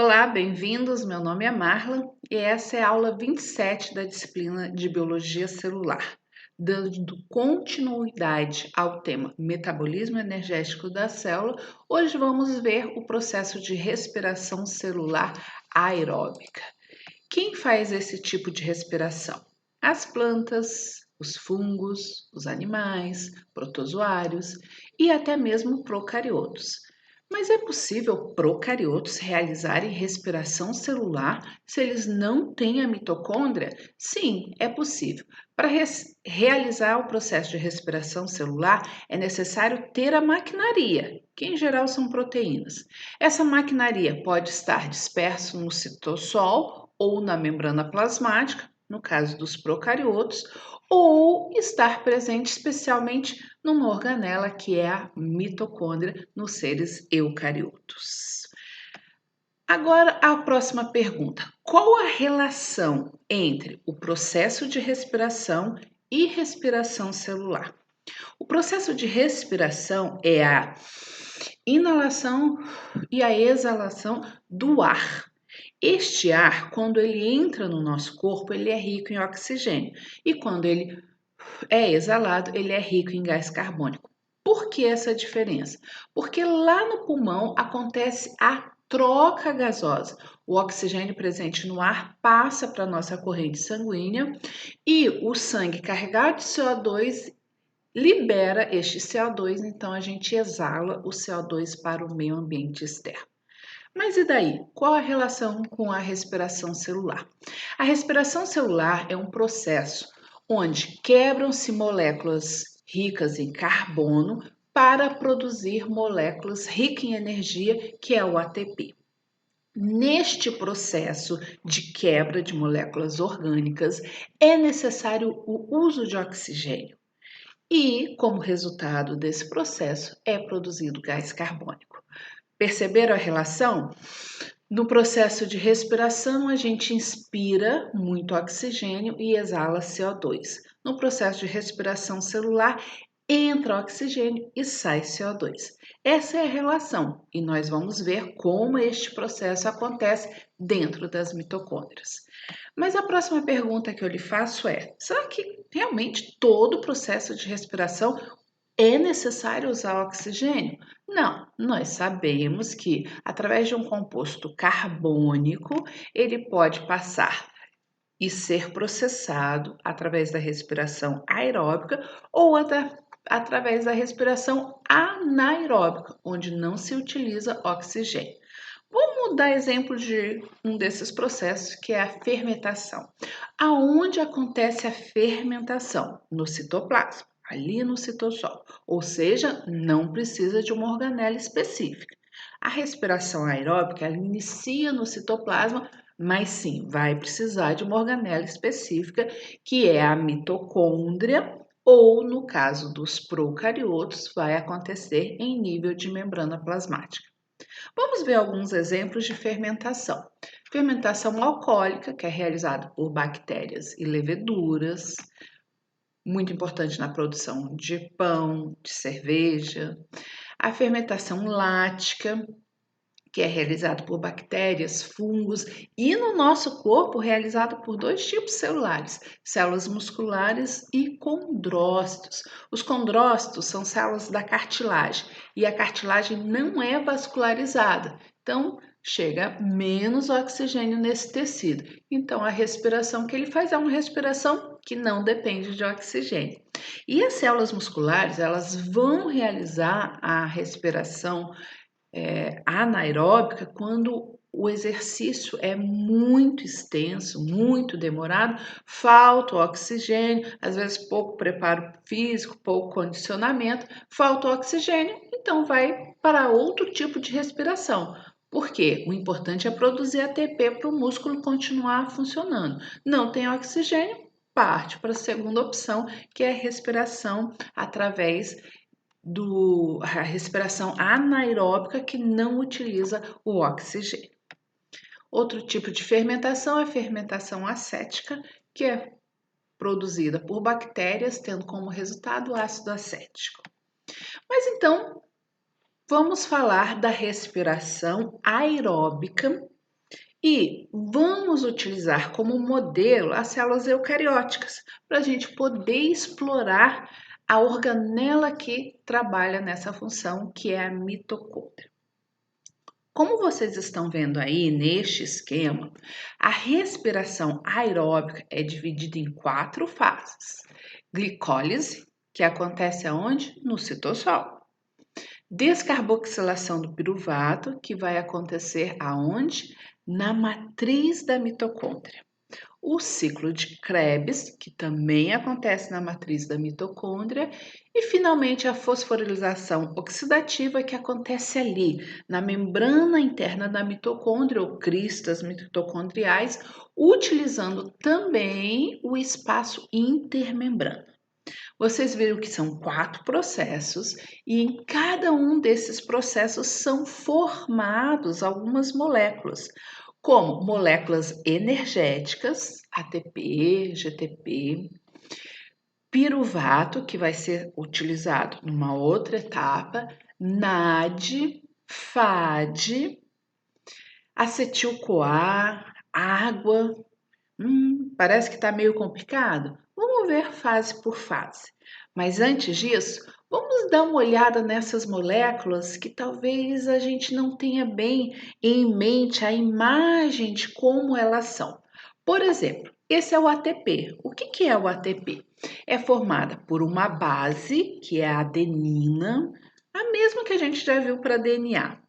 Olá, bem-vindos. Meu nome é Marla e essa é a aula 27 da disciplina de Biologia Celular. Dando continuidade ao tema metabolismo energético da célula, hoje vamos ver o processo de respiração celular aeróbica. Quem faz esse tipo de respiração? As plantas, os fungos, os animais, protozoários e até mesmo procariotos. Mas é possível procariotos realizarem respiração celular se eles não têm a mitocôndria? Sim, é possível. Para realizar o processo de respiração celular, é necessário ter a maquinaria, que em geral são proteínas. Essa maquinaria pode estar dispersa no citossol ou na membrana plasmática, no caso dos procariotos, ou estar presente especialmente numa organela que é a mitocôndria nos seres eucariotos. Agora a próxima pergunta: qual a relação entre o processo de respiração e respiração celular? O processo de respiração é a inalação e a exalação do ar. Este ar, quando ele entra no nosso corpo, ele é rico em oxigênio e quando ele é exalado, ele é rico em gás carbônico. Por que essa diferença? Porque lá no pulmão acontece a troca gasosa. O oxigênio presente no ar passa para a nossa corrente sanguínea e o sangue carregado de CO2 libera este CO2, então a gente exala o CO2 para o meio ambiente externo. Mas e daí? Qual a relação com a respiração celular? A respiração celular é um processo onde quebram-se moléculas ricas em carbono para produzir moléculas ricas em energia, que é o ATP. Neste processo de quebra de moléculas orgânicas, é necessário o uso de oxigênio. E, como resultado desse processo, é produzido gás carbônico. Perceberam a relação? No processo de respiração, a gente inspira muito oxigênio e exala CO2. No processo de respiração celular, entra oxigênio e sai CO2. Essa é a relação e nós vamos ver como este processo acontece dentro das mitocôndrias. Mas a próxima pergunta que eu lhe faço é: será que realmente todo o processo de respiração é necessário usar oxigênio? Não, nós sabemos que através de um composto carbônico, ele pode passar e ser processado através da respiração aeróbica ou através da respiração anaeróbica, onde não se utiliza oxigênio. Vamos dar exemplo de um desses processos, que é a fermentação. Aonde acontece a fermentação? No citoplasma, ali no citossol, ou seja, não precisa de uma organela específica. A respiração aeróbica, ela inicia no citoplasma, mas sim, vai precisar de uma organela específica, que é a mitocôndria, ou no caso dos procariotos, vai acontecer em nível de membrana plasmática. Vamos ver alguns exemplos de fermentação. Fermentação alcoólica, que é realizada por bactérias e leveduras, muito importante na produção de pão, de cerveja. A fermentação lática, que é realizado por bactérias, fungos e no nosso corpo realizado por dois tipos celulares, células musculares e condrócitos. Os condrócitos são células da cartilagem e a cartilagem não é vascularizada, então chega menos oxigênio nesse tecido. Então a respiração que ele faz é uma respiração que não depende de oxigênio. E as células musculares, elas vão realizar a respiração anaeróbica quando o exercício é muito extenso, muito demorado, falta o oxigênio, às vezes pouco preparo físico, pouco condicionamento, falta o oxigênio, então vai para outro tipo de respiração. Porque o importante é produzir ATP para o músculo continuar funcionando. Não tem oxigênio, parte para a segunda opção, que é a respiração através a respiração anaeróbica, que não utiliza o oxigênio. Outro tipo de fermentação é a fermentação acética, que é produzida por bactérias, tendo como resultado o ácido acético. Mas então, vamos falar da respiração aeróbica, E vamos utilizar como modelo as células eucarióticas para a gente poder explorar a organela que trabalha nessa função, que é a mitocôndria. Como vocês estão vendo aí neste esquema, a respiração aeróbica é dividida em 4 fases. Glicólise, que acontece aonde? No citosol. Descarboxilação do piruvato, que vai acontecer aonde? Na matriz da mitocôndria. O ciclo de Krebs, que também acontece na matriz da mitocôndria, e finalmente a fosforilação oxidativa, que acontece ali na membrana interna da mitocôndria ou cristas mitocondriais, utilizando também o espaço intermembrana. Vocês viram que são 4 processos e em cada um desses processos são formados algumas moléculas, como moléculas energéticas, ATP, GTP, piruvato, que vai ser utilizado numa outra etapa, NAD, FAD, acetil-CoA, água. Parece que está meio complicado? Vamos ver fase por fase. Mas antes disso, vamos dar uma olhada nessas moléculas que talvez a gente não tenha bem em mente a imagem de como elas são. Por exemplo, esse é o ATP. O que é o ATP? É formada por uma base, que é a adenina, a mesma que a gente já viu para DNA.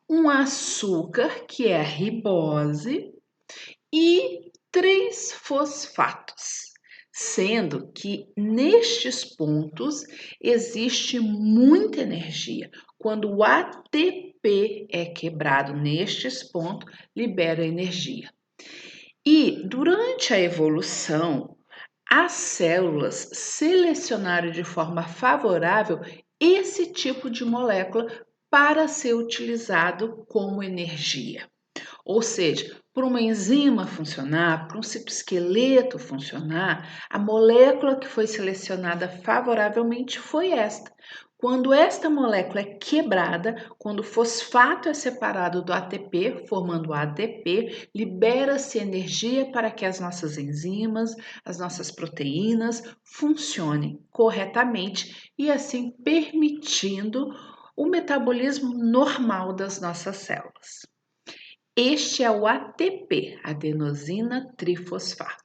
Um açúcar, que é a ribose, e 3 fosfatos, sendo que nestes pontos existe muita energia. Quando o ATP é quebrado nestes pontos, libera energia. E durante a evolução, as células selecionaram de forma favorável esse tipo de molécula para ser utilizado como energia. Ou seja, para uma enzima funcionar, para um citoesqueleto funcionar, a molécula que foi selecionada favoravelmente foi esta. Quando esta molécula é quebrada, quando o fosfato é separado do ATP, formando o ADP, libera-se energia para que as nossas enzimas, as nossas proteínas funcionem corretamente e assim permitindo o metabolismo normal das nossas células. Este é o ATP, adenosina trifosfato.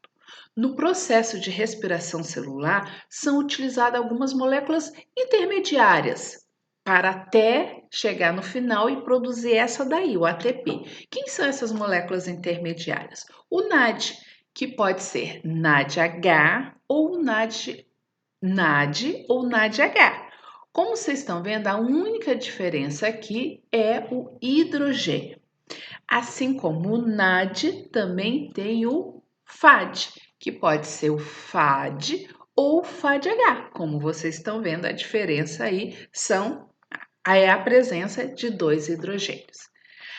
No processo de respiração celular, são utilizadas algumas moléculas intermediárias para até chegar no final e produzir essa daí, o ATP. Quem são essas moléculas intermediárias? O NAD, que pode ser NADH ou NAD ou NADH. Como vocês estão vendo, a única diferença aqui é o hidrogênio. Assim como o NAD, também tem o FAD, que pode ser o FAD ou o FADH. Como vocês estão vendo, a diferença aí é a presença de 2 hidrogênios.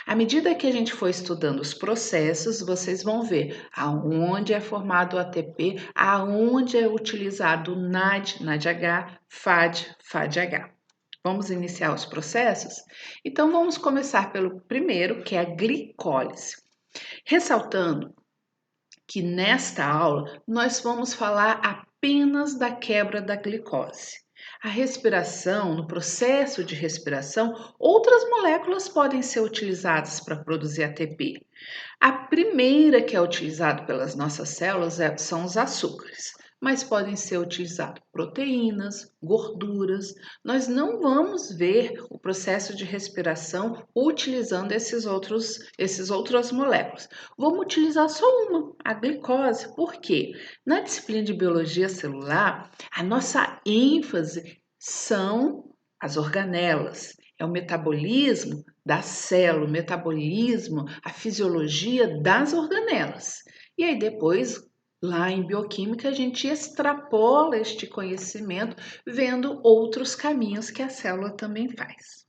À medida que a gente for estudando os processos, vocês vão ver aonde é formado o ATP, aonde é utilizado o NAD, NADH, FAD, FADH. Vamos iniciar os processos? Então, vamos começar pelo primeiro, que é a glicólise. Ressaltando que nesta aula nós vamos falar apenas da quebra da glicose. A respiração, no processo de respiração, outras moléculas podem ser utilizadas para produzir ATP. A primeira que é utilizada pelas nossas células são os açúcares, mas podem ser utilizadas proteínas, gorduras. Nós não vamos ver o processo de respiração utilizando essas outras moléculas. Vamos utilizar só uma, a glicose. Por quê? Na disciplina de biologia celular, a nossa ênfase são as organelas. É o metabolismo da célula, o metabolismo, a fisiologia das organelas. E aí depois, lá em bioquímica, a gente extrapola este conhecimento vendo outros caminhos que a célula também faz.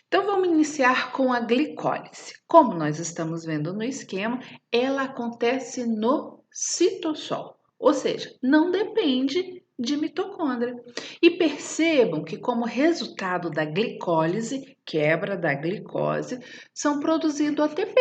Então vamos iniciar com a glicólise. Como nós estamos vendo no esquema, ela acontece no citosol, ou seja, não depende de mitocôndria. E percebam que, como resultado da glicólise, quebra da glicose, são produzidos ATP.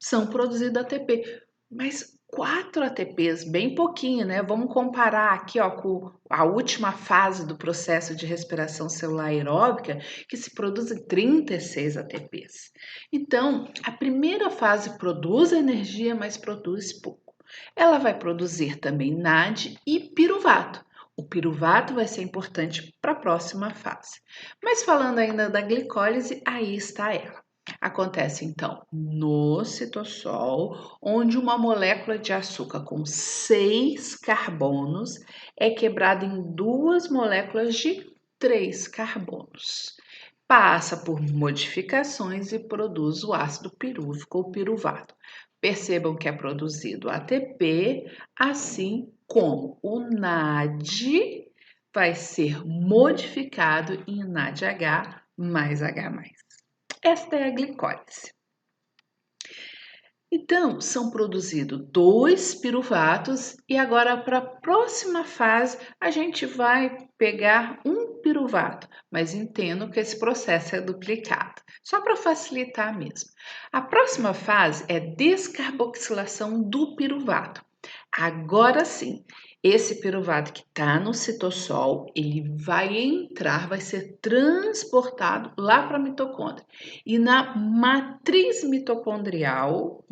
são produzidos ATP. Mas 4 ATPs, bem pouquinho, né? Vamos comparar aqui, ó, com a última fase do processo de respiração celular aeróbica, que se produzem 36 ATPs. Então, a primeira fase produz energia, mas produz pouco. Ela vai produzir também NAD e piruvato. O piruvato vai ser importante para a próxima fase. Mas falando ainda da glicólise, aí está ela. Acontece então no citossol, onde uma molécula de açúcar com 6 carbonos é quebrada em 2 moléculas de 3 carbonos. Passa por modificações e produz o ácido pirúvico ou piruvato. Percebam que é produzido ATP, assim como o NAD vai ser modificado em NADH mais H+. Esta é a glicólise. Então, são produzidos 2 piruvatos e agora para a próxima fase a gente vai pegar um piruvato, mas entendo que esse processo é duplicado, só para facilitar mesmo. A próxima fase é descarboxilação do piruvato. Agora sim, esse piruvato que está no citossol, ele vai entrar, vai ser transportado lá para a mitocôndria. E na matriz mitocondrial,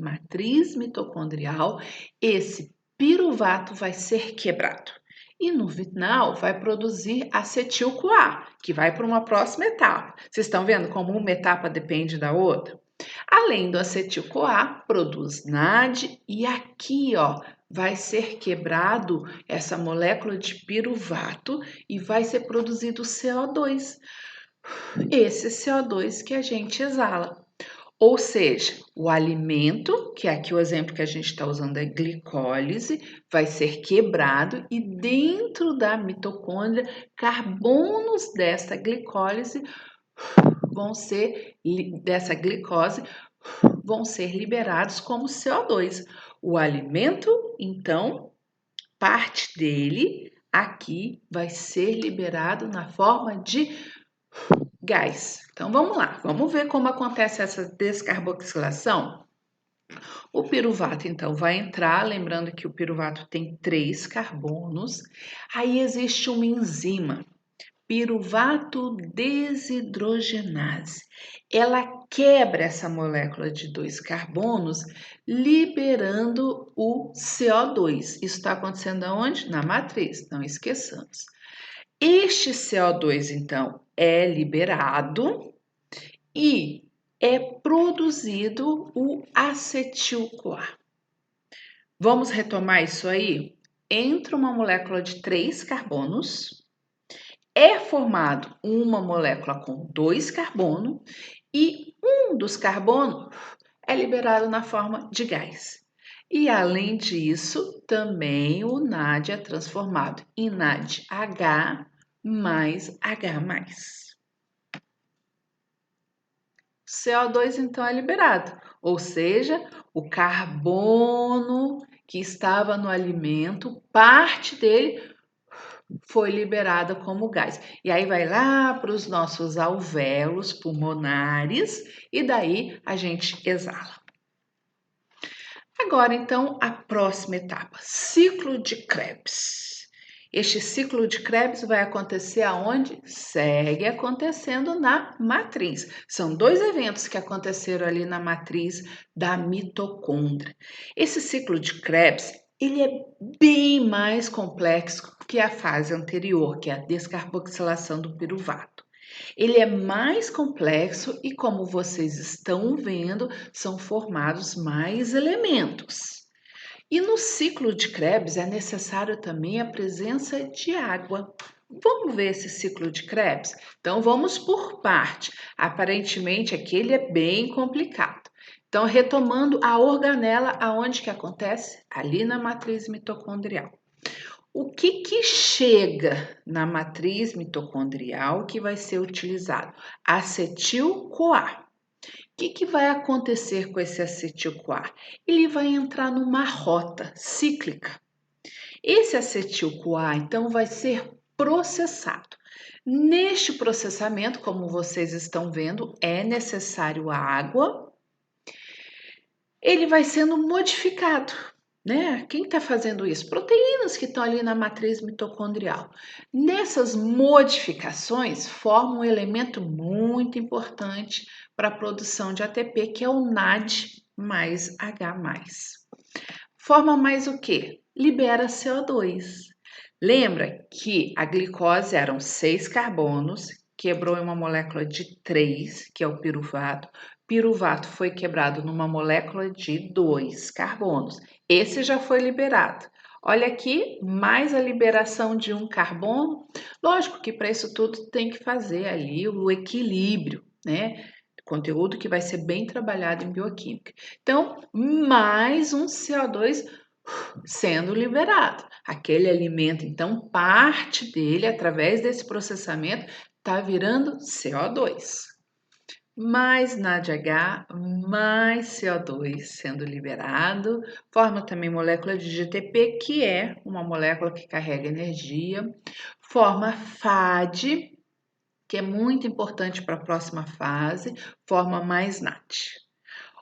esse piruvato vai ser quebrado. E no final vai produzir acetil-CoA, que vai para uma próxima etapa. Vocês estão vendo como uma etapa depende da outra? Além do acetil-CoA, produz NAD e aqui, ó, vai ser quebrado essa molécula de piruvato e vai ser produzido CO2. Esse CO2 que a gente exala. Ou seja, o alimento, que é aqui o exemplo que a gente está usando é glicólise, vai ser quebrado e dentro da mitocôndria, carbonos dessa glicólise dessa glicose vão ser liberados como CO2. O alimento, então, parte dele aqui vai ser liberado na forma de gás. Então vamos lá, vamos ver como acontece essa descarboxilação. O piruvato então vai entrar, lembrando que o piruvato tem 3 carbonos. Aí existe uma enzima, piruvato desidrogenase. Ela quebra essa molécula de 2 carbonos, liberando o CO2. Isso está acontecendo aonde? Na matriz, não esqueçamos. Este CO2, então, é liberado e é produzido o acetil-CoA. Vamos retomar isso aí? Entra uma molécula de 3 carbonos, é formado uma molécula com 2 carbonos e um dos carbonos é liberado na forma de gás. E além disso, também o NAD é transformado em NADH mais H+. CO2 então é liberado, ou seja, o carbono que estava no alimento, parte dele foi liberada como gás. E aí vai lá para os nossos alvéolos pulmonares e daí a gente exala. Agora, então, a próxima etapa, ciclo de Krebs. Este ciclo de Krebs vai acontecer aonde? Segue acontecendo na matriz. São 2 eventos que aconteceram ali na matriz da mitocôndria. Esse ciclo de Krebs, ele é bem mais complexo que a fase anterior, que é a descarboxilação do piruvato. Ele é mais complexo e, como vocês estão vendo, são formados mais elementos. E no ciclo de Krebs é necessário também a presença de água. Vamos ver esse ciclo de Krebs? Então vamos por parte. Aparentemente aqui ele é bem complicado. Então retomando a organela, aonde que acontece? Ali na matriz mitocondrial. O que chega na matriz mitocondrial que vai ser utilizado? Acetil-CoA. O que vai acontecer com esse acetil-CoA? Ele vai entrar numa rota cíclica. Esse acetil-CoA, então, vai ser processado. Neste processamento, como vocês estão vendo, é necessário água ele vai sendo modificado, né? Quem está fazendo isso? Proteínas que estão ali na matriz mitocondrial. Nessas modificações, formam um elemento muito importante para a produção de ATP, que é o NAD mais H+. Forma mais o quê? Libera CO2. Lembra que a glicose eram 6 carbonos, quebrou em uma molécula de 3, que é o piruvato. Piruvato foi quebrado numa molécula de 2 carbonos. Esse já foi liberado. Olha aqui, mais a liberação de um carbono. Lógico que para isso tudo tem que fazer ali o equilíbrio, né? Conteúdo que vai ser bem trabalhado em bioquímica. Então, mais um CO2 sendo liberado. Aquele alimento, então, parte dele, através desse processamento, está virando CO2. Mais NADH, mais CO2 sendo liberado, forma também molécula de GTP, que é uma molécula que carrega energia, forma FAD, que é muito importante para a próxima fase, forma mais NAT.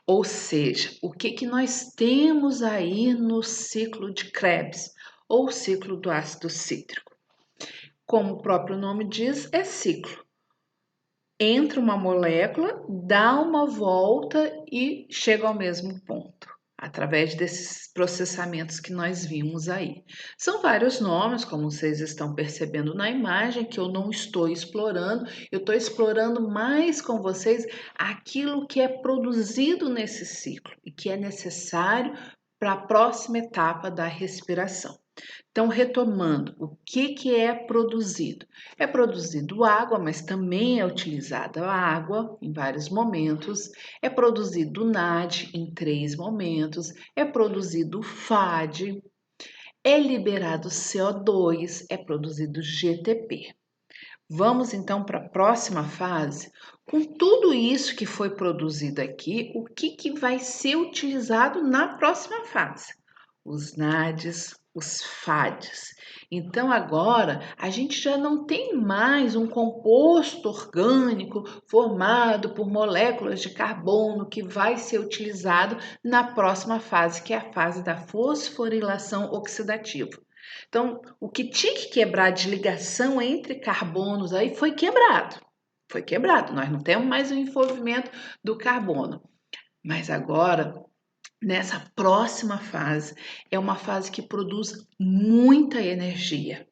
Ou seja, o que nós temos aí no ciclo de Krebs, ou ciclo do ácido cítrico? Como o próprio nome diz, é ciclo. Entra uma molécula, dá uma volta e chega ao mesmo ponto, através desses processamentos que nós vimos aí. São vários nomes, como vocês estão percebendo na imagem, que eu não estou explorando, eu estou explorando mais com vocês aquilo que é produzido nesse ciclo e que é necessário para a próxima etapa da respiração. Então, retomando, o que é produzido? É produzido água, mas também é utilizada a água em vários momentos. É produzido NAD em 3 momentos. É produzido FAD. É liberado CO2. É produzido GTP. Vamos então para a próxima fase. Com tudo isso que foi produzido aqui, o que vai ser utilizado na próxima fase? Os NADs, os FADs. Então agora a gente já não tem mais um composto orgânico formado por moléculas de carbono que vai ser utilizado na próxima fase, que é a fase da fosforilação oxidativa. Então, o que tinha que quebrar de ligação entre carbonos aí foi quebrado. Foi quebrado. Nós não temos mais o envolvimento do carbono. Mas agora, nessa próxima fase, é uma fase que produz muita energia.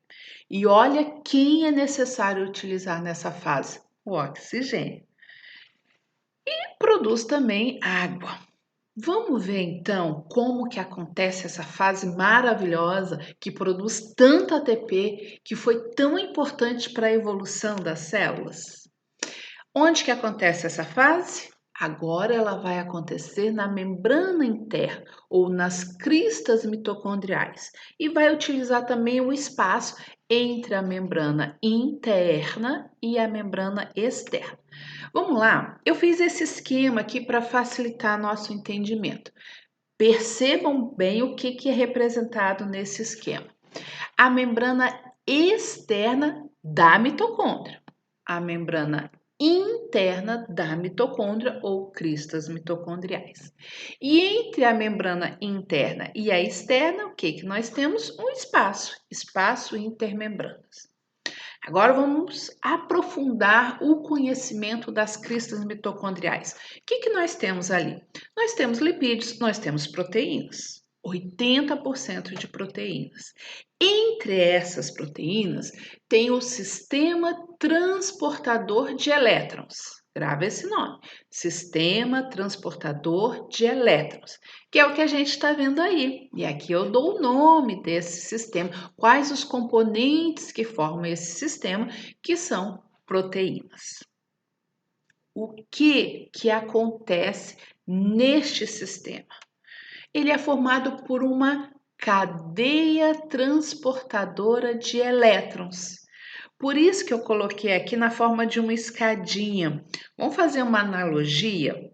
E olha quem é necessário utilizar nessa fase: o oxigênio. E produz também água. Vamos ver então como que acontece essa fase maravilhosa que produz tanto ATP, que foi tão importante para a evolução das células. Onde que acontece essa fase? Agora ela vai acontecer na membrana interna ou nas cristas mitocondriais e vai utilizar também o espaço entre a membrana interna e a membrana externa. Vamos lá, eu fiz esse esquema aqui para facilitar nosso entendimento. Percebam bem o que é representado nesse esquema. A membrana externa da mitocôndria, a membrana interna da mitocôndria ou cristas mitocondriais. E entre a membrana interna e a externa, o que nós temos? Um espaço intermembranas. Agora vamos aprofundar o conhecimento das cristas mitocondriais. O que nós temos ali? Nós temos lipídios, nós temos proteínas. 80% de proteínas. Entre essas proteínas tem o sistema transportador de elétrons. Grava esse nome, sistema transportador de elétrons, que é o que a gente está vendo aí. E aqui eu dou o nome desse sistema, quais os componentes que formam esse sistema, que são proteínas. O que acontece neste sistema? Ele é formado por uma cadeia transportadora de elétrons. Por isso que eu coloquei aqui na forma de uma escadinha. Vamos fazer uma analogia?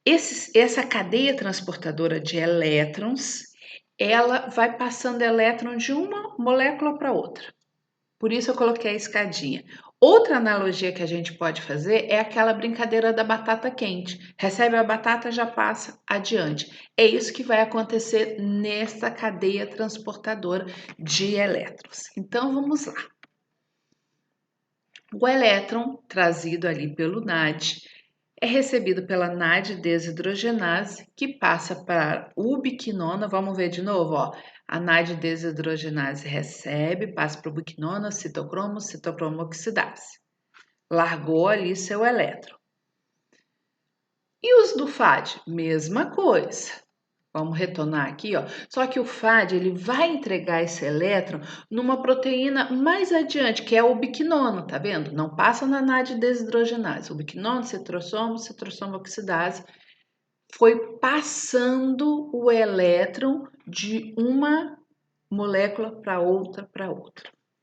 Essa cadeia transportadora de elétrons, ela vai passando elétron de uma molécula para outra. Por isso eu coloquei a escadinha. Outra analogia que a gente pode fazer é aquela brincadeira da batata quente. Recebe a batata, já passa adiante. É isso que vai acontecer nessa cadeia transportadora de elétrons. Então, vamos lá. O elétron trazido ali pelo NAD é recebido pela NAD desidrogenase, que passa para ubiquinona. Vamos ver de novo, ó. A NAD desidrogenase recebe, passa para ubiquinona, citocromo, citocromo oxidase. Largou ali seu elétron. E os do FAD? Mesma coisa. Vamos retornar aqui, ó. Só que o FAD ele vai entregar esse elétron numa proteína mais adiante, que é o ubiquinona, tá vendo? Não passa na NAD desidrogenase. Ubiquinona, citrossomo oxidase foi passando o elétron de uma molécula para outra,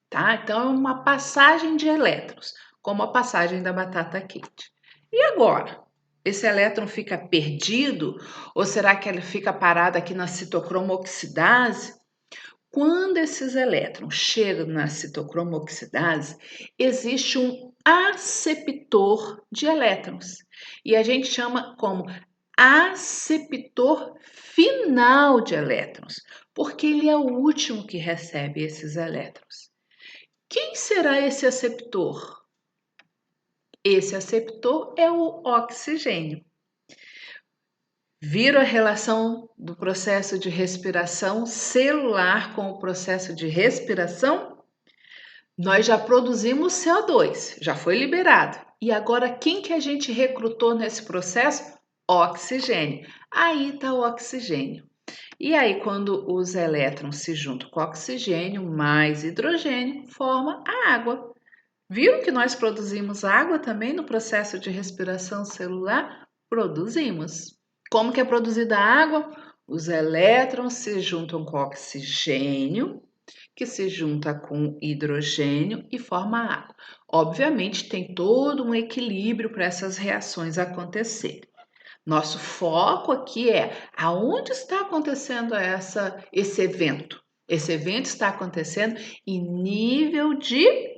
tá? Então é uma passagem de elétrons, como a passagem da batata quente. E agora? Esse elétron fica perdido ou será que ele fica parado aqui na citocromo oxidase? Quando esses elétrons chegam na citocromo oxidase, existe um aceptor de elétrons e a gente chama como aceptor final de elétrons, porque ele é o último que recebe esses elétrons. Quem será esse aceptor? Esse aceptor é o oxigênio. Viram a relação do processo de respiração celular com o processo de respiração? Nós já produzimos CO2, já foi liberado. E agora quem que a gente recrutou nesse processo? Oxigênio. Aí está o oxigênio. E aí, quando os elétrons se juntam com oxigênio mais hidrogênio, forma a água. Viram que nós produzimos água também no processo de respiração celular? Produzimos. Como que é produzida a água? Os elétrons se juntam com oxigênio, que se junta com hidrogênio e forma água. Obviamente, tem todo um equilíbrio para essas reações acontecerem. Nosso foco aqui é aonde está acontecendo esse evento. Esse evento está acontecendo em nível de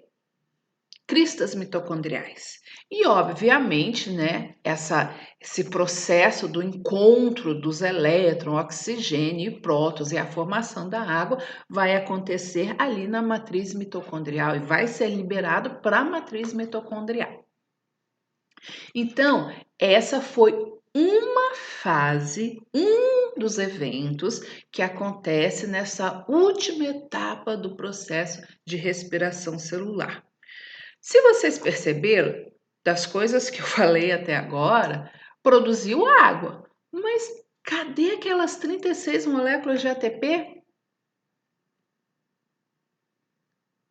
cristas mitocondriais. E, obviamente, né, esse processo do encontro dos elétrons, oxigênio e prótons e a formação da água vai acontecer ali na matriz mitocondrial e vai ser liberado para a matriz mitocondrial. Então, essa foi uma fase, um dos eventos que acontece nessa última etapa do processo de respiração celular. Se vocês perceberam, das coisas que eu falei até agora, produziu água. Mas cadê aquelas 36 moléculas de ATP?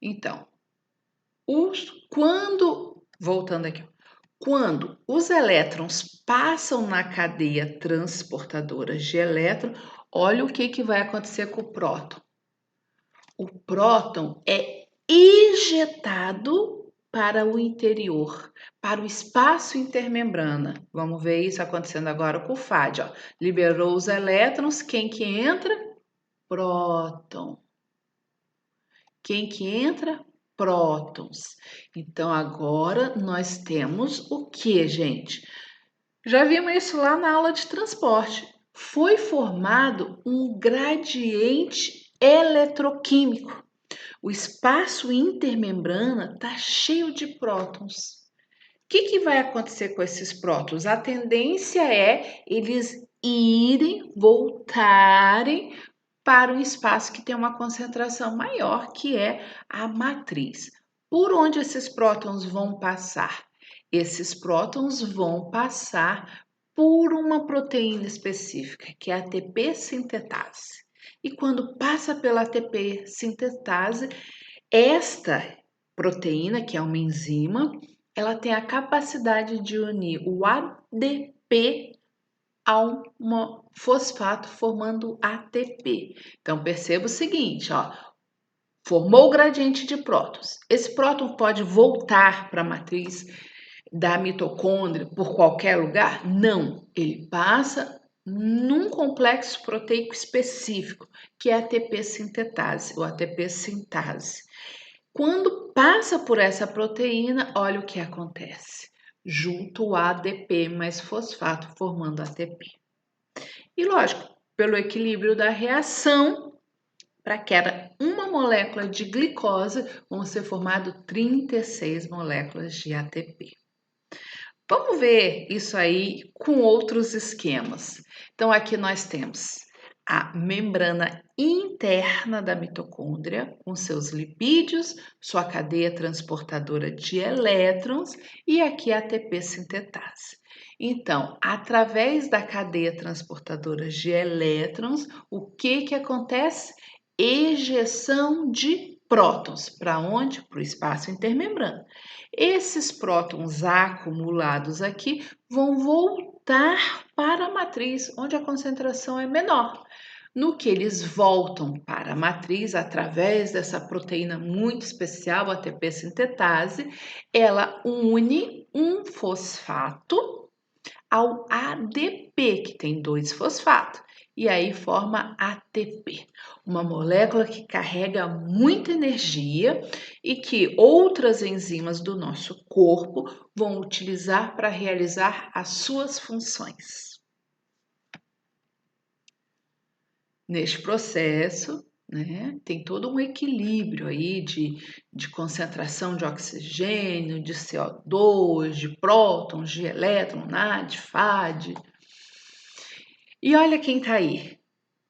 Então, voltando aqui, quando os elétrons passam na cadeia transportadora de elétron, olha o que vai acontecer com o próton. O próton é ejetado para o interior, para o espaço intermembrana. Vamos ver isso acontecendo agora com o FAD. Ó. Liberou os elétrons, quem que entra? Próton. Quem que entra? Prótons. Então, agora nós temos o que, gente? Já vimos isso lá na aula de transporte. Foi formado um gradiente eletroquímico. O espaço intermembrana está cheio de prótons. O que vai acontecer com esses prótons? A tendência é eles voltarem para um espaço que tem uma concentração maior, que é a matriz. Por onde esses prótons vão passar? Esses prótons vão passar por uma proteína específica, que é a ATP sintetase. E quando passa pela ATP sintetase, esta proteína, que é uma enzima, ela tem a capacidade de unir o ADP a um fosfato formando ATP. Então perceba o seguinte, ó, formou o gradiente de prótons. Esse próton pode voltar para a matriz da mitocôndria por qualquer lugar? Não, ele passa num complexo proteico específico, que é a ATP sintetase ou ATP sintase. Quando passa por essa proteína, olha o que acontece. Junta o ADP mais fosfato, formando ATP. E lógico, pelo equilíbrio da reação, para cada uma molécula de glicose, vão ser formadas 36 moléculas de ATP. Vamos ver isso aí com outros esquemas. Então, aqui nós temos a membrana interna da mitocôndria, com seus lipídios, sua cadeia transportadora de elétrons e aqui a ATP sintetase. Então, através da cadeia transportadora de elétrons, o que acontece? Ejeção de prótons. Para onde? Para o espaço intermembrana. Esses prótons acumulados aqui vão voltar para a matriz, onde a concentração é menor. No que eles voltam para a matriz, através dessa proteína muito especial, a ATP sintetase, ela une um fosfato ao ADP, que tem 2 fosfatos, e aí forma ATP, uma molécula que carrega muita energia e que outras enzimas do nosso corpo vão utilizar para realizar as suas funções. Neste processo, tem todo um equilíbrio aí de concentração de oxigênio, de CO2, de prótons, de elétron, NAD, FAD. E olha quem está aí.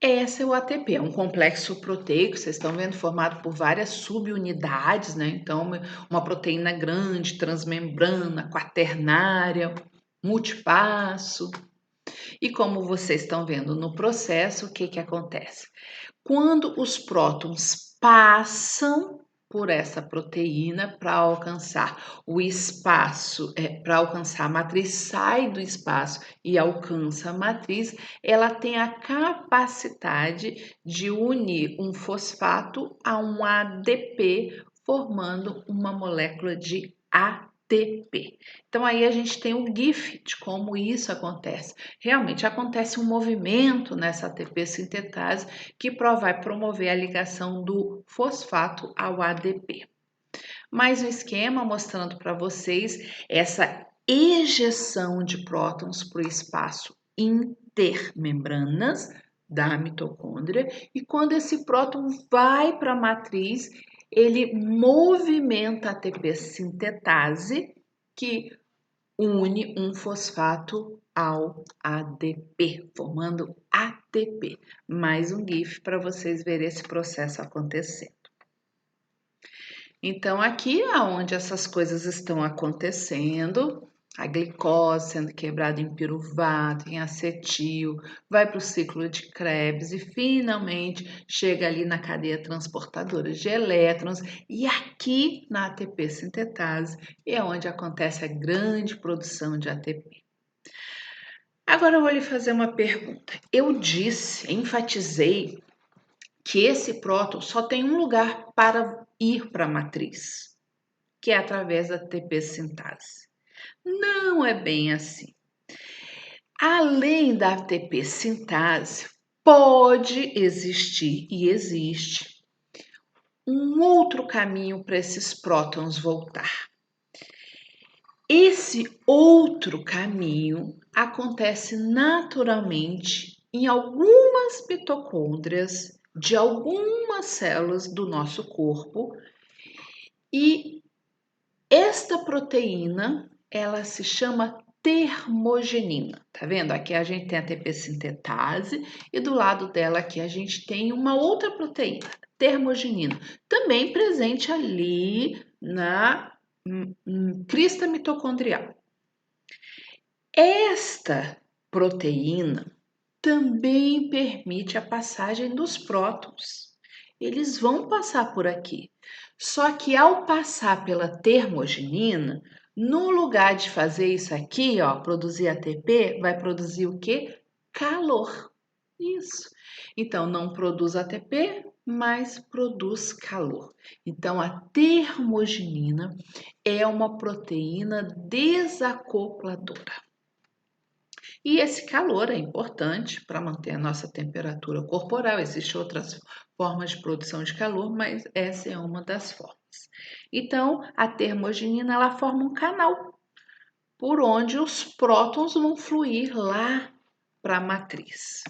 Esse é o ATP, é um complexo proteico, vocês estão vendo, formado por várias subunidades, Então, uma proteína grande, transmembrana, quaternária, multipasso. E como vocês estão vendo no processo, o que acontece? Quando os prótons passam por essa proteína para alcançar o espaço, para alcançar a matriz, sai do espaço e alcança a matriz, ela tem a capacidade de unir um fosfato a um ADP, formando uma molécula de ATP. Então aí a gente tem o GIF de como isso acontece. Realmente acontece um movimento nessa ATP sintetase que vai promover a ligação do fosfato ao ADP. Mais um esquema mostrando para vocês essa ejeção de prótons para o espaço intermembranas da mitocôndria, e quando esse próton vai para a matriz, ele movimenta a ATP sintetase, que une um fosfato ao ADP, formando ATP. Mais um GIF para vocês verem esse processo acontecendo. Então, aqui aonde essas coisas estão acontecendo, a glicose sendo quebrada em piruvato, em acetil, vai para o ciclo de Krebs e finalmente chega ali na cadeia transportadora de elétrons, e aqui na ATP sintetase é onde acontece a grande produção de ATP. Agora eu vou lhe fazer uma pergunta. Eu enfatizei que esse próton só tem um lugar para ir para a matriz, que é através da ATP sintase. Não é bem assim. Além da ATP sintase, pode existir e existe um outro caminho para esses prótons voltar. Esse outro caminho acontece naturalmente em algumas mitocôndrias de algumas células do nosso corpo, e esta proteína, ela se chama termogenina. Tá vendo? Aqui a gente tem a ATP sintetase e do lado dela aqui a gente tem uma outra proteína, termogenina, também presente ali na crista mitocondrial. Esta proteína também permite a passagem dos prótons. Eles vão passar por aqui. Só que ao passar pela termogenina, no lugar de fazer isso aqui, ó, produzir ATP, vai produzir o quê? Calor. Isso. Então, não produz ATP, mas produz calor. Então, a termogenina é uma proteína desacopladora. E esse calor é importante para manter a nossa temperatura corporal. Existem outras formas de produção de calor, mas essa é uma das formas. mitocôndrias. Então, a termogenina ela forma um canal por onde os prótons vão fluir lá para a matriz.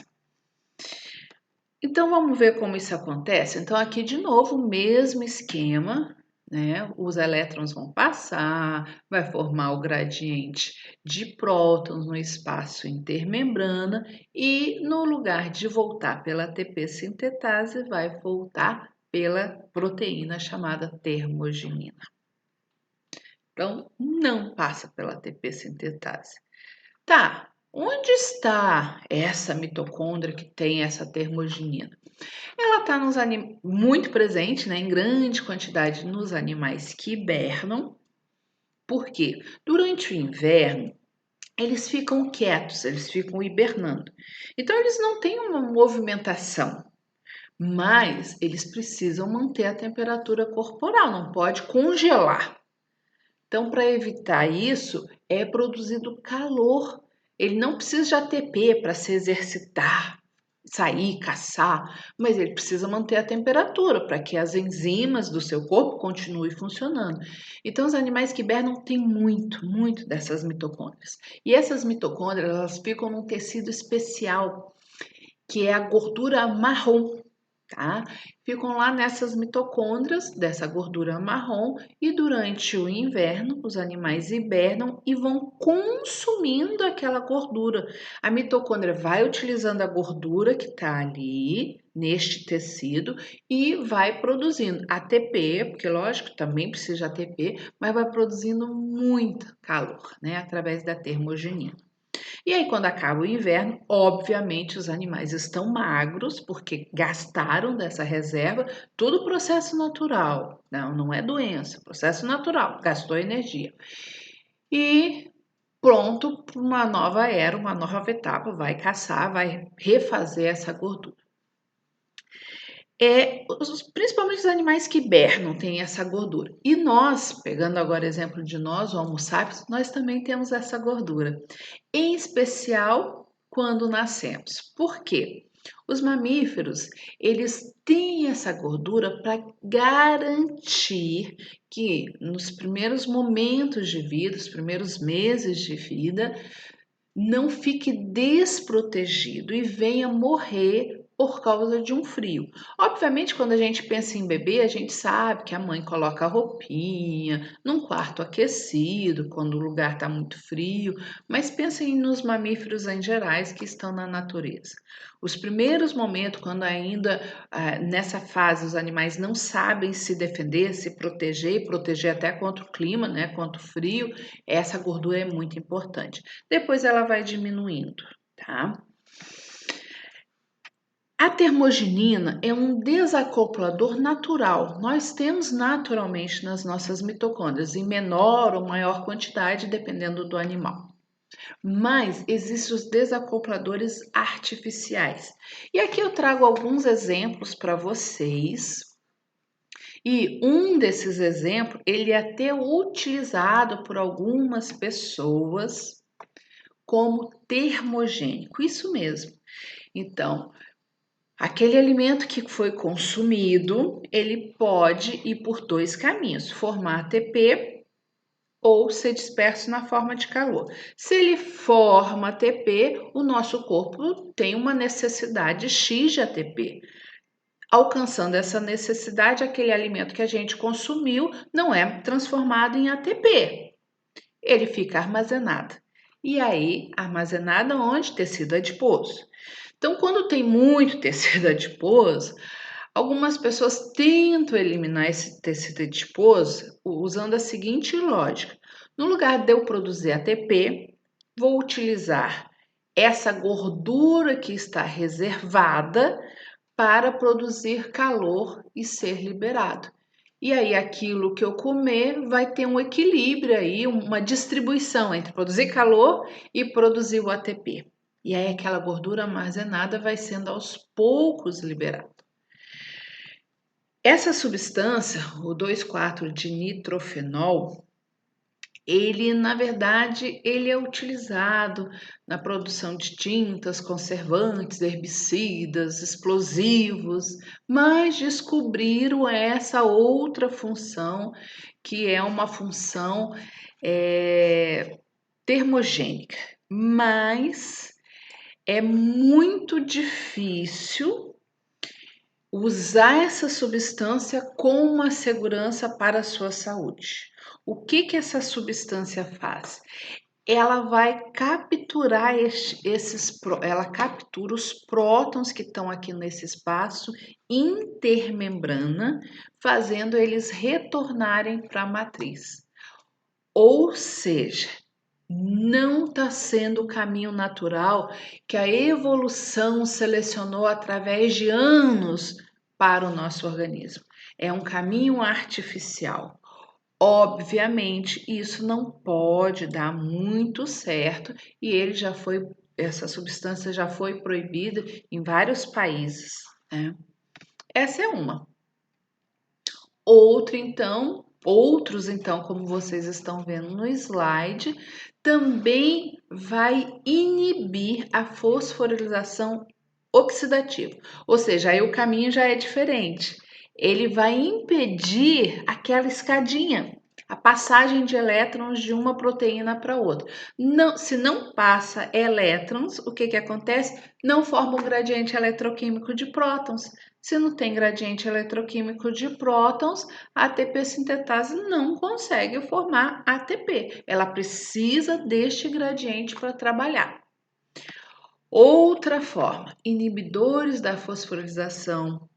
Então, vamos ver como isso acontece? Então, aqui de novo, o mesmo esquema, né? Os elétrons vão passar, vai formar o gradiente de prótons no espaço intermembrana e no lugar de voltar pela ATP sintetase, vai voltar pela proteína chamada termogenina. Então, não passa pela ATP sintetase. Tá, onde está essa mitocôndria que tem essa termogenina? Ela está muito presente, né, em grande quantidade nos animais que hibernam. Por quê? Durante o inverno, eles ficam quietos, eles ficam hibernando. Então, eles não têm uma movimentação, mas eles precisam manter a temperatura corporal, não pode congelar. Então, para evitar isso, é produzido calor. Ele não precisa de ATP para se exercitar, sair, caçar, mas ele precisa manter a temperatura para que as enzimas do seu corpo continuem funcionando. Então, os animais que hibernam têm muito dessas mitocôndrias. E essas mitocôndrias, elas ficam num tecido especial, que é a gordura marrom, tá? Ficam lá nessas mitocôndrias dessa gordura marrom e durante o inverno os animais hibernam e vão consumindo aquela gordura. A mitocôndria vai utilizando a gordura que está ali neste tecido e vai produzindo ATP, porque lógico também precisa de ATP, mas vai produzindo muito calor, né, através da termogenina. E aí, quando acaba o inverno, obviamente os animais estão magros, porque gastaram dessa reserva, tudo processo natural. Não é doença, processo natural, gastou energia. E pronto para uma nova era, uma nova etapa, vai caçar, vai refazer essa gordura. Principalmente os animais que hibernam têm essa gordura. E nós, pegando agora o exemplo de nós, o Homo sapiens, nós também temos essa gordura. Em especial quando nascemos. Por quê? Os mamíferos, eles têm essa gordura para garantir que nos primeiros momentos de vida, os primeiros meses de vida, não fique desprotegido e venha morrer por causa de um frio. Obviamente, quando a gente pensa em bebê, a gente sabe que a mãe coloca a roupinha num quarto aquecido, quando o lugar está muito frio, mas pensem nos mamíferos em gerais que estão na natureza. Os primeiros momentos, quando ainda nessa fase os animais não sabem se defender, se proteger e proteger até contra o clima, né, contra o frio, essa gordura é muito importante. Depois ela vai diminuindo, tá? A termogenina é um desacoplador natural. Nós temos naturalmente nas nossas mitocôndrias, em menor ou maior quantidade, dependendo do animal. Mas existem os desacopladores artificiais. E aqui eu trago alguns exemplos para vocês. E um desses exemplos, ele é até utilizado por algumas pessoas como termogênico, isso mesmo. Então, aquele alimento que foi consumido, ele pode ir por dois caminhos: formar ATP ou ser disperso na forma de calor. Se ele forma ATP, o nosso corpo tem uma necessidade X de ATP. Alcançando essa necessidade, aquele alimento que a gente consumiu não é transformado em ATP. Ele fica armazenado. E aí, armazenado onde? Tecido adiposo. Então, quando tem muito tecido adiposo, algumas pessoas tentam eliminar esse tecido adiposo usando a seguinte lógica: no lugar de eu produzir ATP, vou utilizar essa gordura que está reservada para produzir calor e ser liberado. E aí, aquilo que eu comer vai ter um equilíbrio aí, uma distribuição entre produzir calor e produzir o ATP. E aí, aquela gordura armazenada vai sendo aos poucos liberada. Essa substância, o 2,4-dinitrofenol, Ele, na verdade, ele é utilizado na produção de tintas, conservantes, herbicidas, explosivos, mas descobriram essa outra função, que é uma função termogênica. Mas é muito difícil usar essa substância com uma segurança para a sua saúde. O que essa substância faz? Ela vai capturar ela captura os prótons que estão aqui nesse espaço intermembrana, fazendo eles retornarem para a matriz. Ou seja, não está sendo o caminho natural que a evolução selecionou através de anos para o nosso organismo. É um caminho artificial. Obviamente, isso não pode dar muito certo e essa substância já foi proibida em vários países, né? Essa é uma. Outros então, como vocês estão vendo no slide, também vai inibir a fosforilação oxidativa. Ou seja, aí o caminho já é diferente. Ele vai impedir aquela escadinha, a passagem de elétrons de uma proteína para outra. Se não passa elétrons, o que acontece? Não forma um gradiente eletroquímico de prótons. Se não tem gradiente eletroquímico de prótons, a ATP sintetase não consegue formar ATP. Ela precisa deste gradiente para trabalhar. Outra forma, inibidores da fosforilação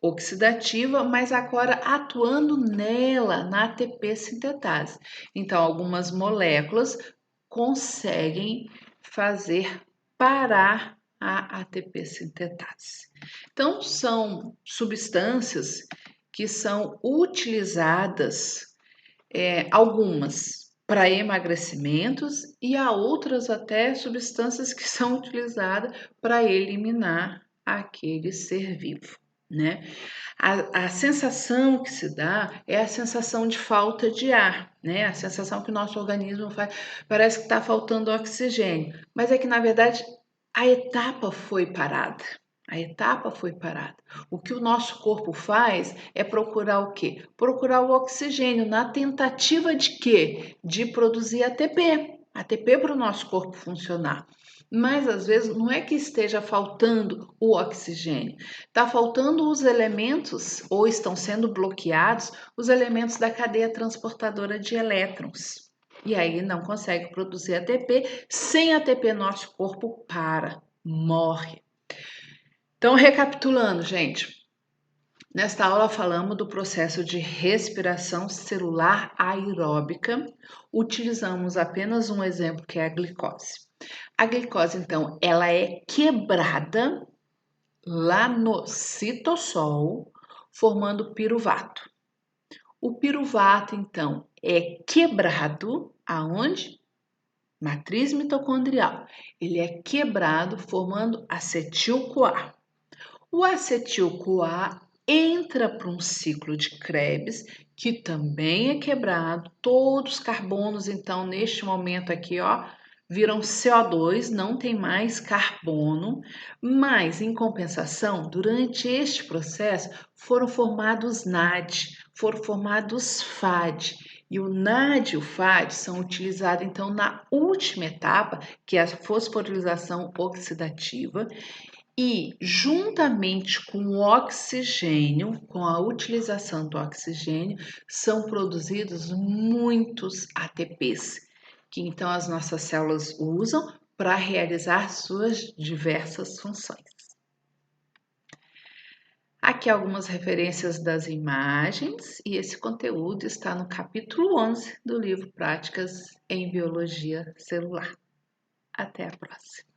oxidativa, mas agora atuando nela, na ATP sintetase. Então, algumas moléculas conseguem fazer parar a ATP sintetase. Então, são substâncias que são utilizadas, algumas para emagrecimentos e há outras até substâncias que são utilizadas para eliminar aquele ser vivo, né? A sensação que se dá é a sensação de falta de ar, né? A sensação que o nosso organismo faz, parece que está faltando oxigênio, mas é que na verdade a etapa foi parada. A etapa foi parada. O que o nosso corpo faz é procurar o quê? Procurar o oxigênio na tentativa de quê? De produzir ATP. ATP para o nosso corpo funcionar. Mas às vezes não é que esteja faltando o oxigênio, está faltando os elementos ou estão sendo bloqueados os elementos da cadeia transportadora de elétrons. E aí não consegue produzir ATP. Sem ATP, nosso corpo morre. Então, recapitulando, gente, nesta aula falamos do processo de respiração celular aeróbica. Utilizamos apenas um exemplo que é a glicose. A glicose, então, ela é quebrada lá no citossol, formando piruvato. O piruvato, então, é quebrado aonde? Matriz mitocondrial. Ele é quebrado formando acetil-CoA. O acetil-CoA entra para um ciclo de Krebs, que também é quebrado. Todos os carbonos, então, neste momento aqui, ó, viram CO2, não tem mais carbono, mas em compensação, durante este processo foram formados NAD, foram formados FAD. E o NAD e o FAD são utilizados então na última etapa, que é a fosforilação oxidativa, e juntamente com o oxigênio, com a utilização do oxigênio, são produzidos muitos ATPs, que então as nossas células usam para realizar suas diversas funções. Aqui algumas referências das imagens e esse conteúdo está no capítulo 11 do livro Práticas em Biologia Celular. Até a próxima!